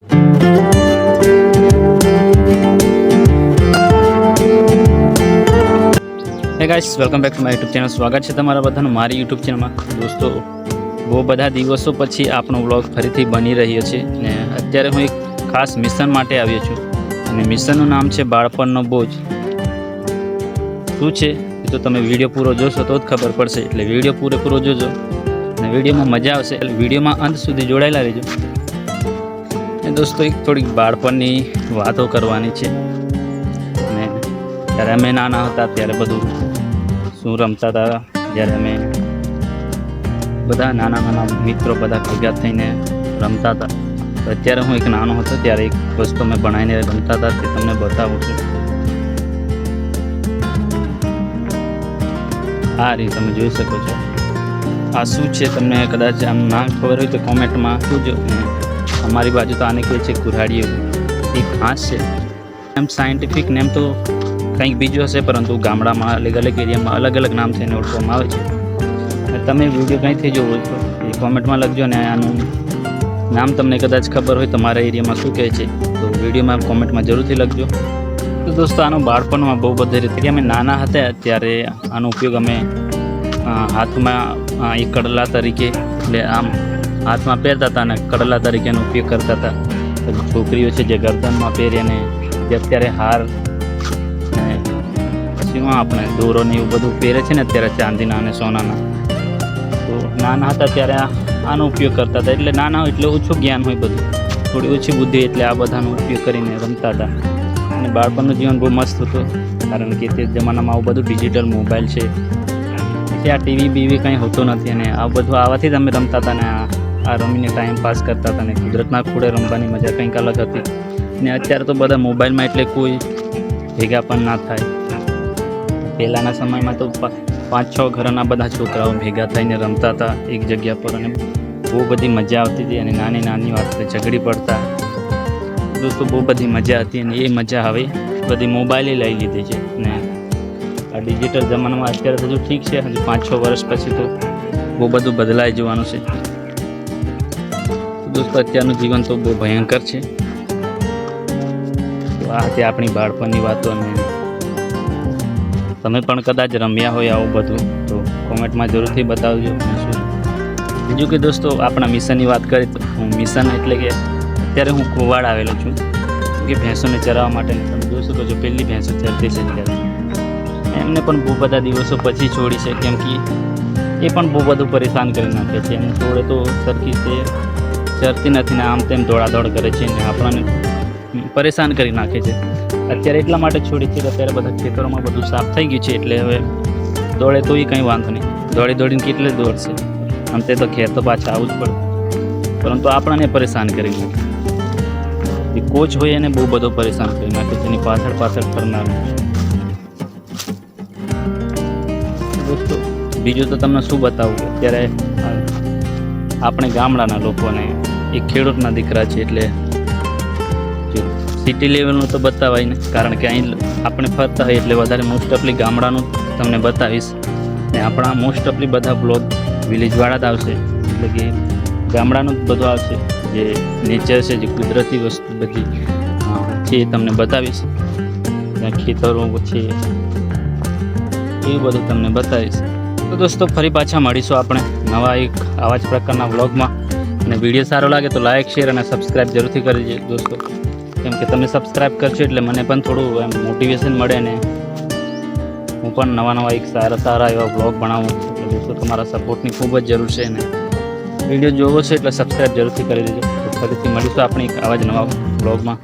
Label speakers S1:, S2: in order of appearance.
S1: હે guys, welcome back to my YouTube channel. સ્વાગત છે તમારા બધાનું મારી યુટ્યુબ ચેનલમાં. દોસ્તો, બહુ બધા દિવસો પછી આપણો વ્લોગ ફરીથી બની રહ્યો છે ને અત્યારે હું એક ખાસ મિશન માટે આવ્યો છું અને મિશનનું નામ છે બાળપણનો બોજ. શું છે એ તો તમે વિડીયો પૂરો જોશો તો જ ખબર પડશે, એટલે વિડીયો પૂરેપૂરો જોજો અને વિડીયોમાં મજા આવશે એટલે વિડીયોમાં અંત સુધી જોડાયેલા રહેજો. અને દોસ્તો, એક થોડીક બાળપણની વાતો કરવાની છે. અને ત્યારે અમે નાના હતા ત્યારે બધું શું રમતા હતા, જ્યારે અમે બધા નાના મિત્રો બધા ભેગા થઈને રમતા હતા. તો અત્યારે હું એક નાનો હતો ત્યારે એક વસ્તુ અમે બનાવીને રમતા હતા તે તમને બતાવું છું. આ રીતે તમે જોઈ શકો છો. આ શું છે તમને કદાચ આમ ના ખબર હોય તો કોમેન્ટમાં પૂછજો. અમારી બાજુ તો આને કહે છે કુરાડીઓ. એક ઘાસ છે, એમ સાયન્ટિફિક નેમ તો કંઈક બીજું હશે, પરંતુ ગામડામાં અલગ અલગ એરિયામાં અલગ અલગ નામથી એને ઓળખવામાં આવે છે. અને તમે વિડીયો કંઈથી જોવો છો એ કોમેન્ટમાં લખજો ને આનું નામ તમને કદાચ ખબર હોય તમારા એરિયામાં શું કહે છે તો વિડીયોમાં કોમેન્ટમાં જરૂરથી લખજો. તો દોસ્તો, આનો બાળપણમાં બહુ બધી રીતે અમે નાના હતા ત્યારે આનો ઉપયોગ અમે હાથમાં એક કડલા તરીકે એટલે આમ હાથમાં પહેરતા હતા અને કડલા તરીકે એનો ઉપયોગ કરતા હતા. પછી છોકરીઓ છે જે ગરદનમાં પહેરી અને જે અત્યારે હાર આપણે દોરો ને એવું બધું પહેરે છે ને અત્યારે ચાંદીના અને સોનાના. તો નાના હતા ત્યારે આનો ઉપયોગ કરતા હતા. એટલે નાના હોય એટલે ઓછું જ્ઞાન હોય, બધું થોડી ઓછી બુદ્ધિ, એટલે આ બધાનો ઉપયોગ કરીને રમતા હતા. અને બાળપણનું જીવન બહુ મસ્ત હતું, કારણ કે તે જમાનામાં આવું બધું ડિજિટલ મોબાઈલ છે, પછી આ ટીવી બીવી કંઈ હોતું નથી. અને આ બધું આવાથી જ અમે રમતા હતા ને આ રમીને ટાઈમ પાસ કરતા હતા. ને કુદરતના ખોળે રમવાની મજા કંઈક અલગ હતી. ને અત્યારે તો બધા મોબાઈલમાં એટલે કોઈ ભેગા પણ ના થાય. પહેલાંના સમયમાં તો 5-6 ઘરના બધા છોકરાઓ ભેગા થઈને રમતા હતા એક જગ્યા પર અને બહુ બધી મજા આવતી હતી. અને નાની નાની વાતને ઝઘડી પડતા. દોસ્તો, બહુ બધી મજા હતી અને એ મજા હવે બધી મોબાઈલે લઈ લીધી છે. અને આ ડિજિટલ જમાનામાં અત્યારે હજુ ઠીક છે, હજુ 5-6 વર્ષ પછી તો બહુ બધું બદલાઈ જવાનું છે. દોસ્તો, અત્યારનું જીવન તો બહુ ભયંકર છે. તો આ હતી આપણી બાળપણની વાતો. અને તમે પણ કદાચ રમ્યા હોય આવું બધું તો કોમેન્ટમાં જરૂરથી બતાવજો. બીજું કે દોસ્તો, આપણા મિશનની વાત કરીએ તો મિશન એટલે કે અત્યારે હું કુવાડ આવેલો છું કે ભેંસોને ચરાવવા માટે. તમે જોઈ શકો છો પહેલી ભેંસો ચરતી છે ત્યારે. એમને પણ બહુ બધા દિવસો પછી છોડી છે, કેમ કે એ પણ બહુ બધું પરેશાન કરી નાખે છે. એમને છોડે તો સરખી તે ચરતી નથી ને આમ તેમ દોડાદોડ કરે છે ને આપણને પરેશાન કરી નાખે છે. અત્યારે એટલા માટે છોડી છે કે અત્યારે બધા ખેતરોમાં બધું સાફ થઈ ગયું છે, એટલે હવે દોડે તો એ કંઈ વાંધો નહીં. દોડીને કેટલે દોડશે, આમ તે તો ખેર તો પાછા આવવું જ પડે, પરંતુ આપણને પરેશાન કરી નાખે. એ કોચ હોય એને બહુ બધો પરેશાન કરી નાખે છે, એની પાછળ ફરનાર. દોસ્તો, બીજું તો તમને શું બતાવું, અત્યારે આપણે ગામડાના લોકોને એક ખેડૂતના દીકરા છે, એટલે સિટી લેવલનું તો બતાવાય ને, કારણ કે અહીં આપણે ફરતા હોય એટલે વધારે મોસ્ટ ઓફલી ગામડાનું તમને બતાવીશ. ને આપણા મોસ્ટ ઓફલી બધા બ્લોગ વિલેજવાળા જ આવશે, એટલે કે ગામડાનું જ બધું આવશે. જે નેચર છે, જે કુદરતી વસ્તુ બધી છે એ તમને બતાવીશ. ત્યાં ખેતરો છે એ બધું તમને બતાવીશ. તો દોસ્તો, ફરી પાછા મળીશું આપણે નવા એક આવા જ પ્રકારના વ્લોગમાં. અને વિડીયો સારો લાગે તો લાઇક, શેર અને સબસ્ક્રાઈબ જરૂરથી કરજો દોસ્તો, કેમ કે તમે સબસ્ક્રાઈબ કરશો એટલે મને પણ થોડું એમ મોટિવેશન મળે ને હું પણ નવા એક સારા એવા વ્લોગ બનાવું. એટલે દોસ્તો, તમારા સપોર્ટની ખૂબ જ જરૂર છે ને વિડીયો જોવો છે એટલે સબસ્ક્રાઈબ જરૂરથી કરી દેજો. તો ફરીથી મળીશું આપણે એક આવા જ નવા વ્લોગમાં.